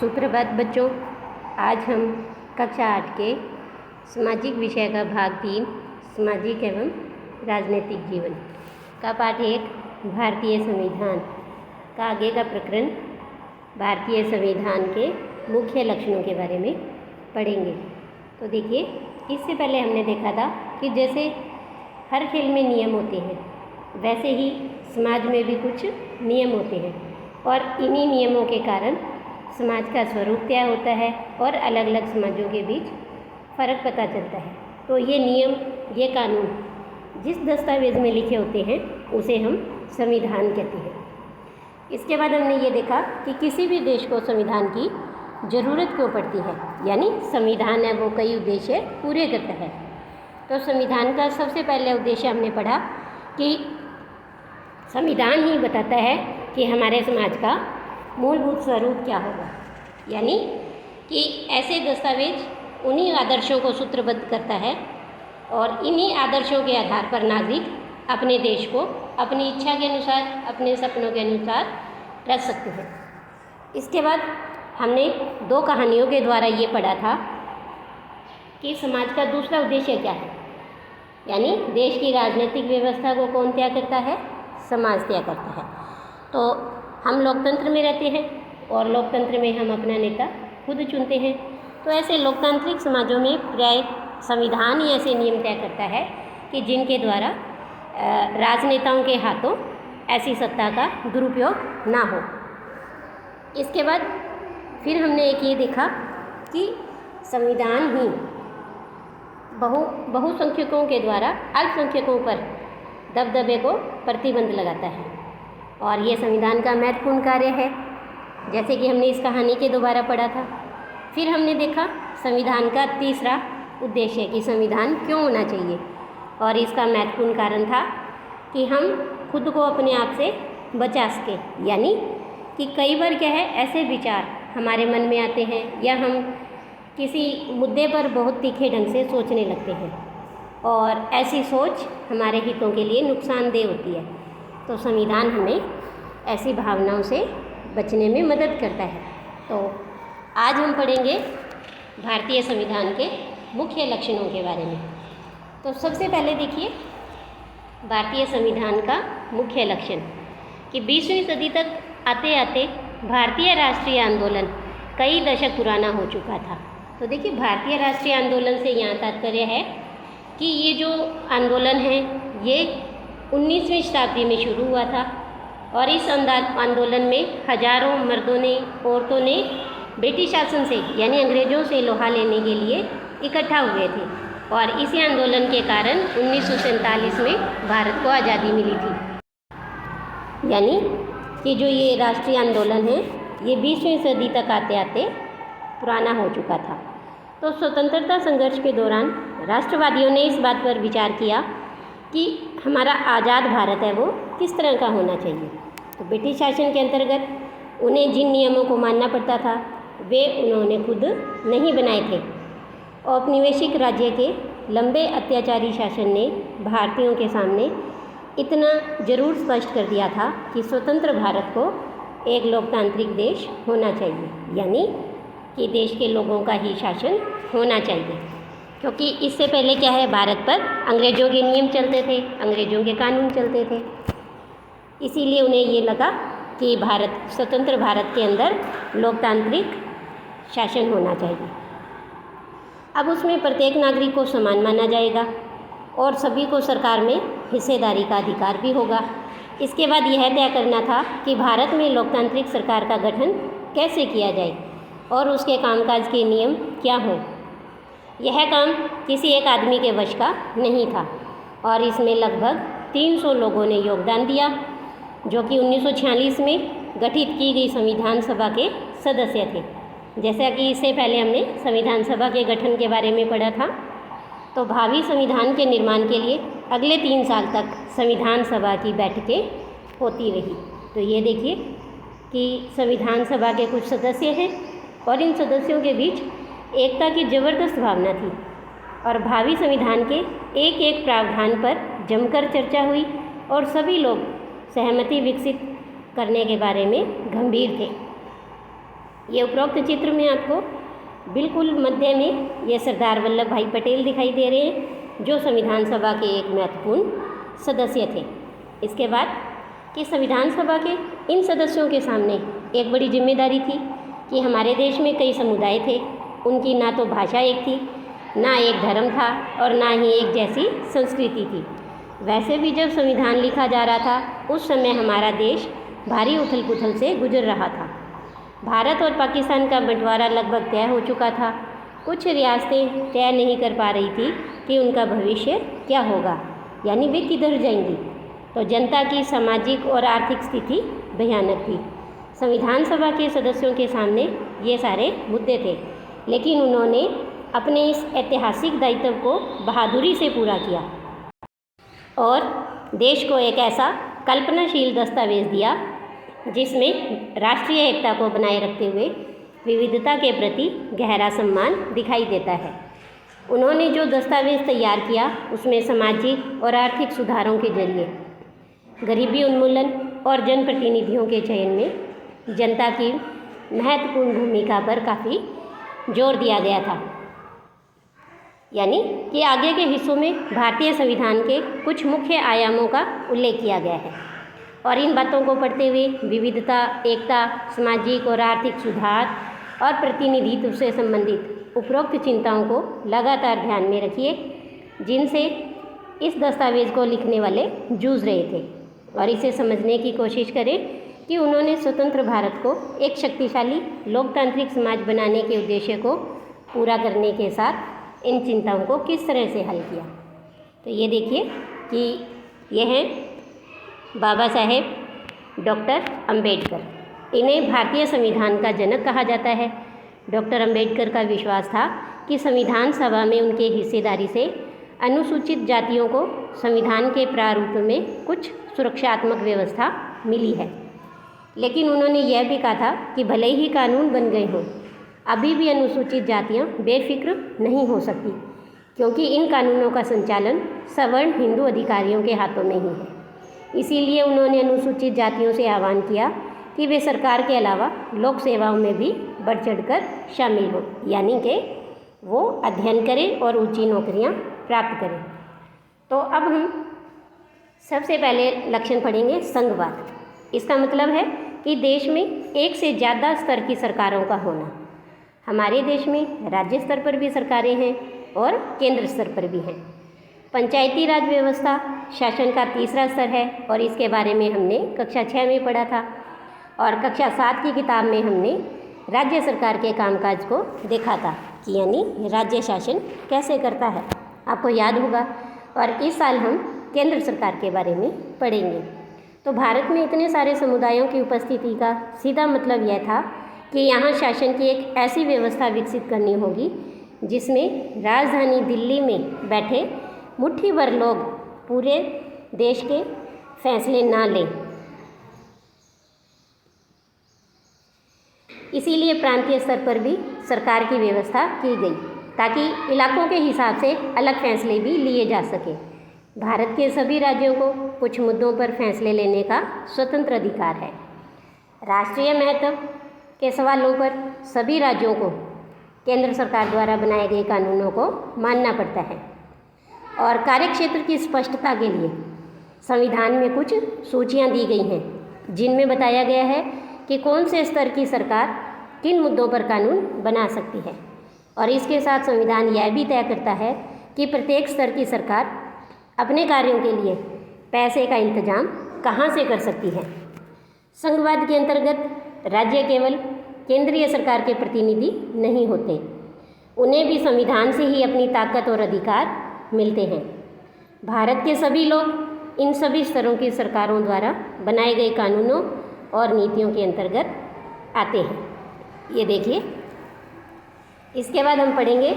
सुप्रभात बच्चों। आज हम कक्षा 8 के सामाजिक विषय का भाग 3 सामाजिक एवं राजनीतिक जीवन का पाठ 1 भारतीय संविधान का आगे का प्रकरण भारतीय संविधान के मुख्य लक्षणों के बारे में पढ़ेंगे। तो देखिए, इससे पहले हमने देखा था कि जैसे हर खेल में नियम होते हैं वैसे ही समाज में भी कुछ नियम होते हैं और इन्हीं नियमों के कारण समाज का स्वरूप तय होता है और अलग अलग समाजों के बीच फ़र्क पता चलता है। तो ये नियम, ये कानून जिस दस्तावेज़ में लिखे होते हैं उसे हम संविधान कहते हैं। इसके बाद हमने ये देखा कि किसी भी देश को संविधान की ज़रूरत क्यों पड़ती है, यानी संविधान है वो कई उद्देश्य पूरे करता है। तो संविधान का सबसे पहले उद्देश्य हमने पढ़ा कि संविधान ही बताता है कि हमारे समाज का मूलभूत स्वरूप क्या होगा, यानी कि ऐसे दस्तावेज उन्हीं आदर्शों को सूत्रबद्ध करता है और इन्हीं आदर्शों के आधार पर नागरिक अपने देश को अपनी इच्छा के अनुसार, अपने सपनों के अनुसार रख सकते हैं। इसके बाद हमने 2 कहानियों के द्वारा ये पढ़ा था कि समाज का दूसरा उद्देश्य क्या है, यानी देश की राजनीतिक व्यवस्था को कौन तय करता है, समाज तय करता है। तो हम लोकतंत्र में रहते हैं और लोकतंत्र में हम अपना नेता खुद चुनते हैं। तो ऐसे लोकतांत्रिक समाजों में प्राय संविधान ही ऐसे नियम तय करता है कि जिनके द्वारा राजनेताओं के हाथों ऐसी सत्ता का दुरुपयोग ना हो। इसके बाद फिर हमने एक ये देखा कि संविधान ही बहुसंख्यकों के द्वारा अल्पसंख्यकों पर दबदबे को प्रतिबंध लगाता है और ये संविधान का महत्वपूर्ण कार्य है, जैसे कि हमने इस कहानी के दोबारा पढ़ा था। फिर हमने देखा संविधान का तीसरा उद्देश्य कि संविधान क्यों होना चाहिए और इसका महत्वपूर्ण कारण था कि हम खुद को अपने आप से बचा सकें, यानी कि कई बार क्या है, ऐसे विचार हमारे मन में आते हैं या हम किसी मुद्दे पर बहुत तीखे ढंग से सोचने लगते हैं और ऐसी सोच हमारे हितों के लिए नुकसानदेह होती है। तो संविधान हमें ऐसी भावनाओं से बचने में मदद करता है। तो आज हम पढ़ेंगे भारतीय संविधान के मुख्य लक्षणों के बारे में। तो सबसे पहले देखिए भारतीय संविधान का मुख्य लक्षण कि 20वीं सदी तक आते आते भारतीय राष्ट्रीय आंदोलन कई दशक पुराना हो चुका था। तो देखिए, भारतीय राष्ट्रीय आंदोलन से यहाँ तात्पर्य है कि ये जो आंदोलन है ये 19वीं शताब्दी में शुरू हुआ था और इस आंदोलन में हजारों मर्दों ने, औरतों ने ब्रिटिश शासन से यानी अंग्रेज़ों से लोहा लेने के लिए इकट्ठा हुए थे और इसी आंदोलन के कारण 1947 में भारत को आज़ादी मिली थी। यानी कि जो ये राष्ट्रीय आंदोलन है ये 20वीं सदी तक आते आते पुराना हो चुका था। तो स्वतंत्रता संघर्ष के दौरान राष्ट्रवादियों ने इस बात पर विचार किया कि हमारा आज़ाद भारत है वो किस तरह का होना चाहिए। तो ब्रिटिश शासन के अंतर्गत उन्हें जिन नियमों को मानना पड़ता था वे उन्होंने खुद नहीं बनाए थे। औपनिवेशिक राज्य के लंबे अत्याचारी शासन ने भारतीयों के सामने इतना ज़रूर स्पष्ट कर दिया था कि स्वतंत्र भारत को एक लोकतांत्रिक देश होना चाहिए, यानी कि देश के लोगों का ही शासन होना चाहिए। क्योंकि इससे पहले क्या है, भारत पर अंग्रेज़ों के नियम चलते थे, अंग्रेज़ों के कानून चलते थे, इसीलिए उन्हें ये लगा कि स्वतंत्र भारत के अंदर लोकतांत्रिक शासन होना चाहिए। अब उसमें प्रत्येक नागरिक को समान माना जाएगा और सभी को सरकार में हिस्सेदारी का अधिकार भी होगा। इसके बाद यह तय करना था कि भारत में लोकतांत्रिक सरकार का गठन कैसे किया जाए और उसके कामकाज के नियम क्या हों। यह काम किसी एक आदमी के वश का नहीं था और इसमें लगभग 300 लोगों ने योगदान दिया, जो कि 1946 में गठित की गई संविधान सभा के सदस्य थे। जैसा कि इससे पहले हमने संविधान सभा के गठन के बारे में पढ़ा था। तो भावी संविधान के निर्माण के लिए अगले 3 साल तक संविधान सभा की बैठकें होती रही। तो ये देखिए कि संविधान सभा के कुछ सदस्य हैं और इन सदस्यों के बीच एकता की ज़बरदस्त भावना थी और भावी संविधान के एक एक प्रावधान पर जमकर चर्चा हुई और सभी लोग सहमति विकसित करने के बारे में गंभीर थे। ये उपरोक्त चित्र में आपको बिल्कुल मध्य में ये सरदार वल्लभ भाई पटेल दिखाई दे रहे हैं, जो संविधान सभा के एक महत्वपूर्ण सदस्य थे। इसके बाद कि संविधान सभा के इन सदस्यों के सामने एक बड़ी जिम्मेदारी थी कि हमारे देश में कई समुदाय थे, उनकी ना तो भाषा एक थी, ना एक धर्म था और ना ही एक जैसी संस्कृति थी। वैसे भी जब संविधान लिखा जा रहा था उस समय हमारा देश भारी उथल पुथल से गुजर रहा था। भारत और पाकिस्तान का बंटवारा लगभग तय हो चुका था। कुछ रियासतें तय नहीं कर पा रही थी कि उनका भविष्य क्या होगा, यानी वे किधर जाएंगी। तो जनता की सामाजिक और आर्थिक स्थिति भयानक थी। संविधान सभा के सदस्यों के सामने ये सारे मुद्दे थे, लेकिन उन्होंने अपने इस ऐतिहासिक दायित्व को बहादुरी से पूरा किया और देश को एक ऐसा कल्पनाशील दस्तावेज दिया जिसमें राष्ट्रीय एकता को बनाए रखते हुए विविधता के प्रति गहरा सम्मान दिखाई देता है। उन्होंने जो दस्तावेज तैयार किया उसमें सामाजिक और आर्थिक सुधारों के जरिए गरीबी उन्मूलन और जनप्रतिनिधियों के चयन में जनता की महत्वपूर्ण भूमिका पर काफ़ी जोर दिया गया था। यानी कि आगे के हिस्सों में भारतीय संविधान के कुछ मुख्य आयामों का उल्लेख किया गया है और इन बातों को पढ़ते हुए विविधता, एकता, सामाजिक और आर्थिक सुधार और प्रतिनिधित्व से संबंधित उपरोक्त चिंताओं को लगातार ध्यान में रखिए, जिनसे इस दस्तावेज को लिखने वाले जूझ रहे थे, और इसे समझने की कोशिश करें कि उन्होंने स्वतंत्र भारत को एक शक्तिशाली लोकतांत्रिक समाज बनाने के उद्देश्य को पूरा करने के साथ इन चिंताओं को किस तरह से हल किया। तो ये देखिए कि यह हैं बाबा साहेब डॉक्टर अंबेडकर। इन्हें भारतीय संविधान का जनक कहा जाता है। डॉक्टर अंबेडकर का विश्वास था कि संविधान सभा में उनके हिस्सेदारी से अनुसूचित जातियों को संविधान के प्रारूप में कुछ सुरक्षात्मक व्यवस्था मिली है, लेकिन उन्होंने यह भी कहा था कि भले ही कानून बन गए हों, अभी भी अनुसूचित जातियां बेफिक्र नहीं हो सकती, क्योंकि इन कानूनों का संचालन सवर्ण हिंदू अधिकारियों के हाथों में ही है। इसीलिए उन्होंने अनुसूचित जातियों से आह्वान किया कि वे सरकार के अलावा लोक सेवाओं में भी बढ़ चढ़कर शामिल हों, यानी कि वो अध्ययन करें और ऊंची नौकरियां प्राप्त करें। तो अब हम सबसे पहले लक्षण पढ़ेंगे संघवाद। इसका मतलब है कि देश में एक से ज़्यादा स्तर की सरकारों का होना। हमारे देश में राज्य स्तर पर भी सरकारें हैं और केंद्र स्तर पर भी हैं। पंचायती राज व्यवस्था शासन का तीसरा स्तर है और इसके बारे में हमने कक्षा 6 में पढ़ा था, और कक्षा 7 की किताब में हमने राज्य सरकार के कामकाज को देखा था कि यानी राज्य शासन कैसे करता है, आपको याद होगा। और इस साल हम केंद्र सरकार के बारे में पढ़ेंगे। तो भारत में इतने सारे समुदायों की उपस्थिति का सीधा मतलब यह था कि यहाँ शासन की एक ऐसी व्यवस्था विकसित करनी होगी जिसमें राजधानी दिल्ली में बैठे मुट्ठी भर लोग पूरे देश के फैसले ना लें। इसीलिए प्रांतीय स्तर पर भी सरकार की व्यवस्था की गई ताकि इलाकों के हिसाब से अलग फैसले भी लिए जा सके। भारत के सभी राज्यों को कुछ मुद्दों पर फैसले लेने का स्वतंत्र अधिकार है। राष्ट्रीय महत्व के सवालों पर सभी राज्यों को केंद्र सरकार द्वारा बनाए गए कानूनों को मानना पड़ता है, और कार्यक्षेत्र की स्पष्टता के लिए संविधान में कुछ सूचियां दी गई हैं जिनमें बताया गया है कि कौन से स्तर की सरकार किन मुद्दों पर कानून बना सकती है। और इसके साथ संविधान यह भी तय करता है कि प्रत्येक स्तर की सरकार अपने कार्यों के लिए पैसे का इंतजाम कहाँ से कर सकती है। संघवाद के अंतर्गत राज्य केवल केंद्रीय सरकार के प्रतिनिधि नहीं होते, उन्हें भी संविधान से ही अपनी ताकत और अधिकार मिलते हैं। भारत के सभी लोग इन सभी स्तरों की सरकारों द्वारा बनाए गए कानूनों और नीतियों के अंतर्गत आते हैं। ये देखिए, इसके बाद हम पढ़ेंगे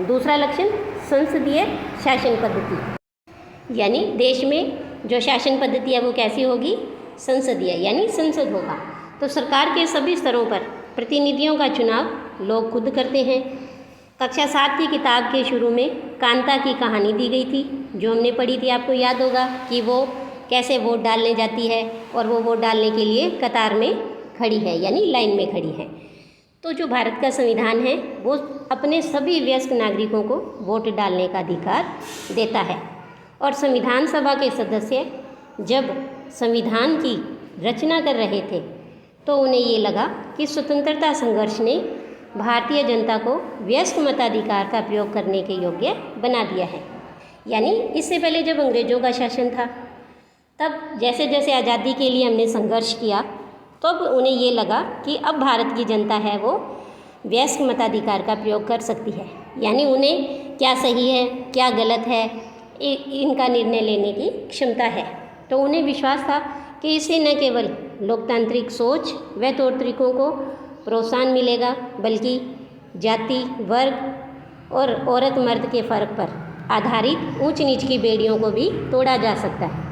दूसरा लक्षण संसदीय शासन पद्धति। यानी देश में जो शासन पद्धति है वो कैसी होगी, संसदीय, यानी संसद होगा। तो सरकार के सभी स्तरों पर प्रतिनिधियों का चुनाव लोग खुद करते हैं। कक्षा 7 की किताब के शुरू में कांता की कहानी दी गई थी जो हमने पढ़ी थी। आपको याद होगा कि वो कैसे वोट डालने जाती है और वो वोट डालने के लिए कतार में खड़ी है, यानी लाइन में खड़ी है। तो जो भारत का संविधान है वो अपने सभी वयस्क नागरिकों को वोट डालने का अधिकार देता है। और संविधान सभा के सदस्य जब संविधान की रचना कर रहे थे तो उन्हें ये लगा कि स्वतंत्रता संघर्ष ने भारतीय जनता को वयस्क मताधिकार का प्रयोग करने के योग्य बना दिया है। यानी इससे पहले जब अंग्रेज़ों का शासन था तब जैसे जैसे आज़ादी के लिए हमने संघर्ष किया तब उन्हें ये लगा कि अब भारत की जनता है वो वयस्क मताधिकार का प्रयोग कर सकती है। यानी उन्हें क्या सही है क्या गलत है इनका निर्णय लेने की क्षमता है। तो उन्हें विश्वास था कि इससे न केवल लोकतांत्रिक सोच व तौर तरीकों को प्रोत्साहन मिलेगा बल्कि जाति वर्ग और औरत मर्द के फ़र्क पर आधारित ऊंच नीच की बेड़ियों को भी तोड़ा जा सकता है।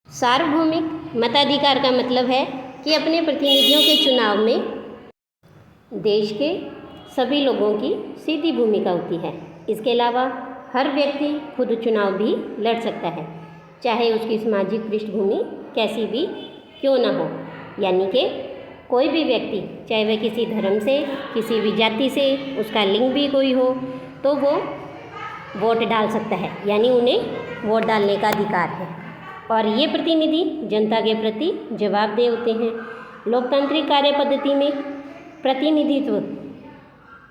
सार्वभौमिक मताधिकार का मतलब है कि अपने प्रतिनिधियों के चुनाव में देश के सभी लोगों की सीधी भूमिका होती है। इसके अलावा हर व्यक्ति खुद चुनाव भी लड़ सकता है, चाहे उसकी सामाजिक पृष्ठभूमि कैसी भी क्यों ना हो। यानी कि कोई भी व्यक्ति चाहे वह किसी धर्म से किसी भी जाति से उसका लिंग भी कोई हो तो वो वोट डाल सकता है। यानी उन्हें वोट डालने का अधिकार है। और ये प्रतिनिधि जनता के प्रति जवाबदेह होते हैं। लोकतांत्रिक कार्य पद्धति में प्रतिनिधित्व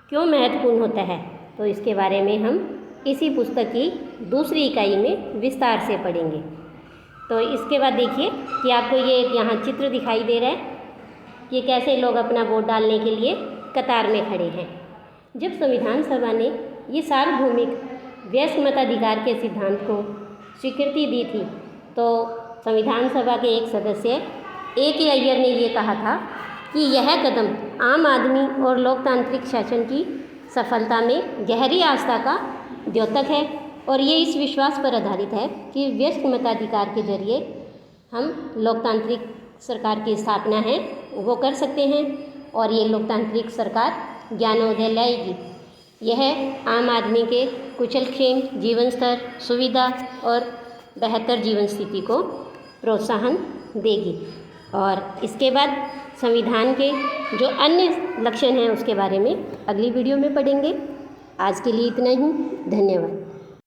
क्यों महत्वपूर्ण होता है तो इसके बारे में हम इसी पुस्तक की दूसरी इकाई में विस्तार से पढ़ेंगे। तो इसके बाद देखिए कि आपको ये यहाँ चित्र दिखाई दे रहा है कि कैसे लोग अपना वोट डालने के लिए कतार में खड़े हैं। जब संविधान सभा ने ये सार्वभौमिक वयस्क मताधिकार के सिद्धांत को स्वीकृति दी थी तो संविधान सभा के एक सदस्य A.K. अय्यर ने ये कहा था कि यह कदम आम आदमी और लोकतांत्रिक शासन की सफलता में गहरी आस्था का द्योतक है और ये इस विश्वास पर आधारित है कि वयस्क मताधिकार के जरिए हम लोकतांत्रिक सरकार की स्थापना है वो कर सकते हैं और ये लोकतांत्रिक सरकार ज्ञानोदय लाएगी। यह आम आदमी के कुशलक्षेम जीवन स्तर सुविधा और बेहतर जीवन स्थिति को प्रोत्साहन देगी। और इसके बाद संविधान के जो अन्य लक्षण हैं उसके बारे में अगली वीडियो में पढ़ेंगे। आज के लिए इतना ही, धन्यवाद।